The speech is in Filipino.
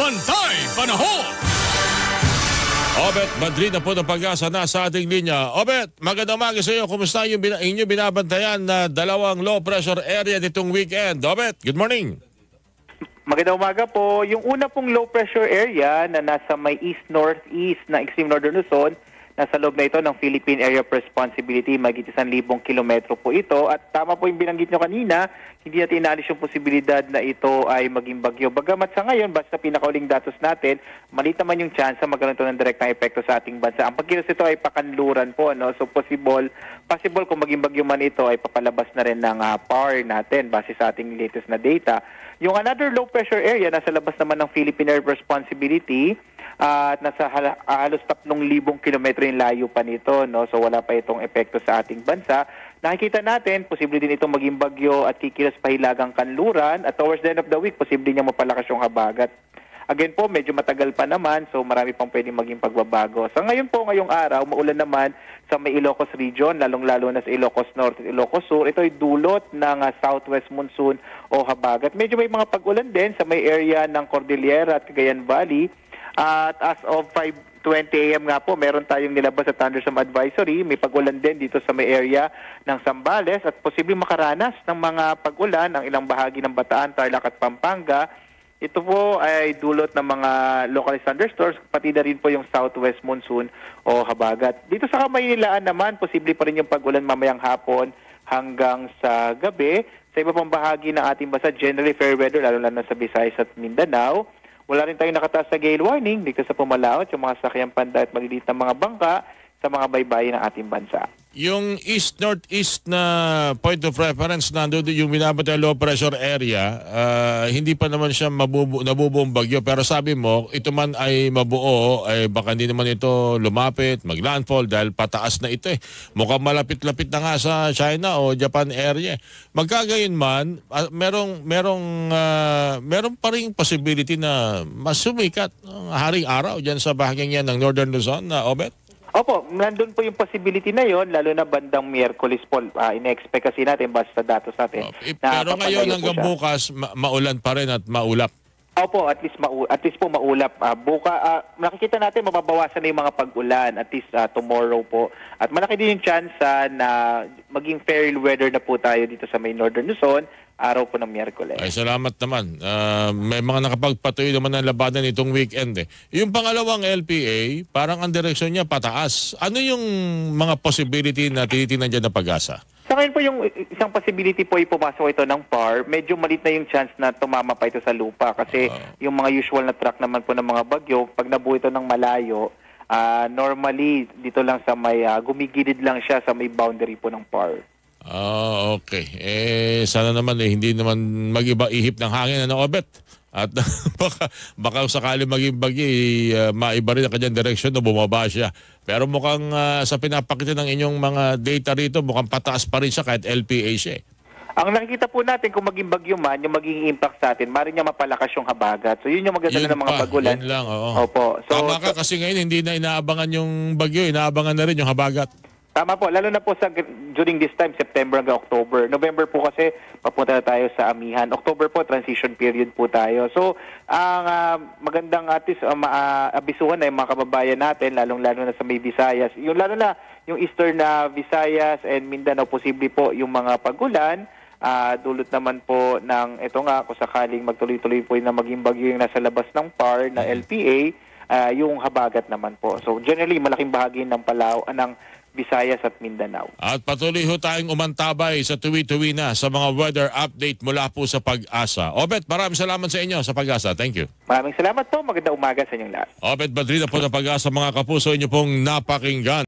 Bantay Panahon! Obet Madrid na po ng Pag-asa na sa ating linya. Obet, magandang umaga sa iyo. Kumusta yung inyong binabantayan na dalawang low pressure area nitong weekend? Obet, good morning. Magandang umaga po. Yung una pong low pressure area na nasa may east-northeast na extreme northern Luzon, nasa loob na ito ng Philippine Area of Responsibility, mahigit 1,000 kilometro po ito. At tama po yung binanggit nyo kanina, hindi natin inaalis yung posibilidad na ito ay maging bagyo. Bagamat sa ngayon, basta pinakauling datos natin, maliit naman yung chance na magkaroon ito ng direct na epekto sa ating bansa. Ang pagkilos ito ay pakanluran po, no? So possible kung maging bagyo man ito ay papalabas na rin ng power natin base sa ating latest na data. Yung another low pressure area, nasa labas naman ng Philippine Area of Responsibility, at nasa halos 3,000 kilometro yung layo pa nito, no? So wala pa itong epekto sa ating bansa. Nakikita natin, posible din itong maging bagyo at kikilos pa hilagang kanluran, at towards the end of the week, posible niya mapalakas yung habagat. Again po, medyo matagal pa naman, so marami pang pwedeng maging pagbabago. Sa ngayon po, ngayong araw, maulan naman sa may Ilocos region, lalong-lalo na sa Ilocos Norte at Ilocos Sur. Ito ay dulot ng southwest monsoon o habagat. Medyo may mga pag-ulan din sa may area ng Cordillera at Cagayan Valley. At as of 5:20 AM nga po, meron tayong nilabas sa thunderstorm advisory. May pag-ulan din dito sa may area ng Zambales at posibleng makaranas ng mga pag-ulan ang ilang bahagi ng Bataan, Tarlac at Pampanga. Ito po ay dulot ng mga localized thunderstorms, pati na rin po yung southwest monsoon o habagat. Dito sa Kamaynilaan naman, posible pa rin yung pag-ulan mamayang hapon hanggang sa gabi. Sa iba pang bahagi ng ating bansa, generally fair weather, lalo na sa Visayas at Mindanao. Wala rin tayong nakataas sa gale warning dito sa Pumalaot, yung mga sakyang panda at maliliit na mga bangka sa mga baybayin ng ating bansa. Yung east-northeast na point of reference, nandun yung binabantay low pressure area, hindi pa naman siya nabubuong bagyo. Pero sabi mo, ito man ay mabuo, baka hindi naman ito lumapit, mag-landfall dahil pataas na ito eh. Mukhang malapit-lapit na nga sa China o Japan area. Magkagayon man, meron pa rin possibility na mas sumikat ang haring araw dyan sa bahagyang yan ng Northern Luzon na Obet? Opo, nandun po yung possibility na yon, lalo na bandang Miyerkules po. Ine-expect kasi natin basta datos natin. Pero ngayon hanggang bukas, maulan pa rin at maulap. Opo, at least po maulap. Nakikita natin mababawasan na yung mga pag-ulan at least tomorrow po. At malaki din yung chance na maging fair weather na po tayo dito sa may Northern Luzon, araw po ng Miyerkules. Ay, salamat naman. May mga nakapagpatuloy naman ng labanan itong weekend eh. Yung pangalawang LPA, parang ang direksyon niya pataas. Ano yung mga possibility na tinitingnan dyan na Pag-asa? Sa ngayon po, yung isang possibility po ay pumasok ito ng PAR, medyo malit na yung chance na tumama pa ito sa lupa. Kasi yung mga usual na track naman po ng mga bagyo, pag nabuo ito ng malayo, normally dito lang sa may, gumigilid lang siya sa may boundary po ng PAR. Okay. Sana naman hindi naman mag-iba ihip ng hangin, ano, Obet? At baka sakali maging bagyo, maiba rin ang kanyang direksyon na bumaba siya. Pero mukhang sa pinapakita ng inyong mga data rito, mukhang pataas pa rin siya kahit LPA siya. Ang nakikita po natin kung maging bagyo man, yung magiging impact sa atin, maaaring niya mapalakas yung habagat. So yun yung magdadala ng mga pagulan. Yun lang, oo. Opo. So, tama ka kasi ngayon hindi na inaabangan yung bagyo, inaabangan na rin yung habagat. Tama po, lalo na po during this time, September hanggang October. November po kasi papunta na tayo sa amihan. October po, transition period po tayo. So, ang magandang abisuhan na yung mga kababayan natin, lalong-lalo na sa may Visayas. Lalo na yung eastern na Visayas and Mindanao, posible po yung mga pagulan. Dulot naman po ng, ito nga, kung sakaling magtuloy-tuloy po na maging bagyo yung nasa labas ng PAR na LPA, yung habagat naman po. So, generally, malaking bahagi ng ng Visayas at Mindanao. At patuloy ho tayong umantabay sa tuwi-tuwi na sa mga weather update mula po sa Pag-asa. Obet, maraming salamat sa inyo sa Pag-asa. Thank you. Maraming salamat po. Magandang umaga sa inyong lahat. Obet Madrid po ng Pag-asa, mga kapuso, inyo pong napakinggan.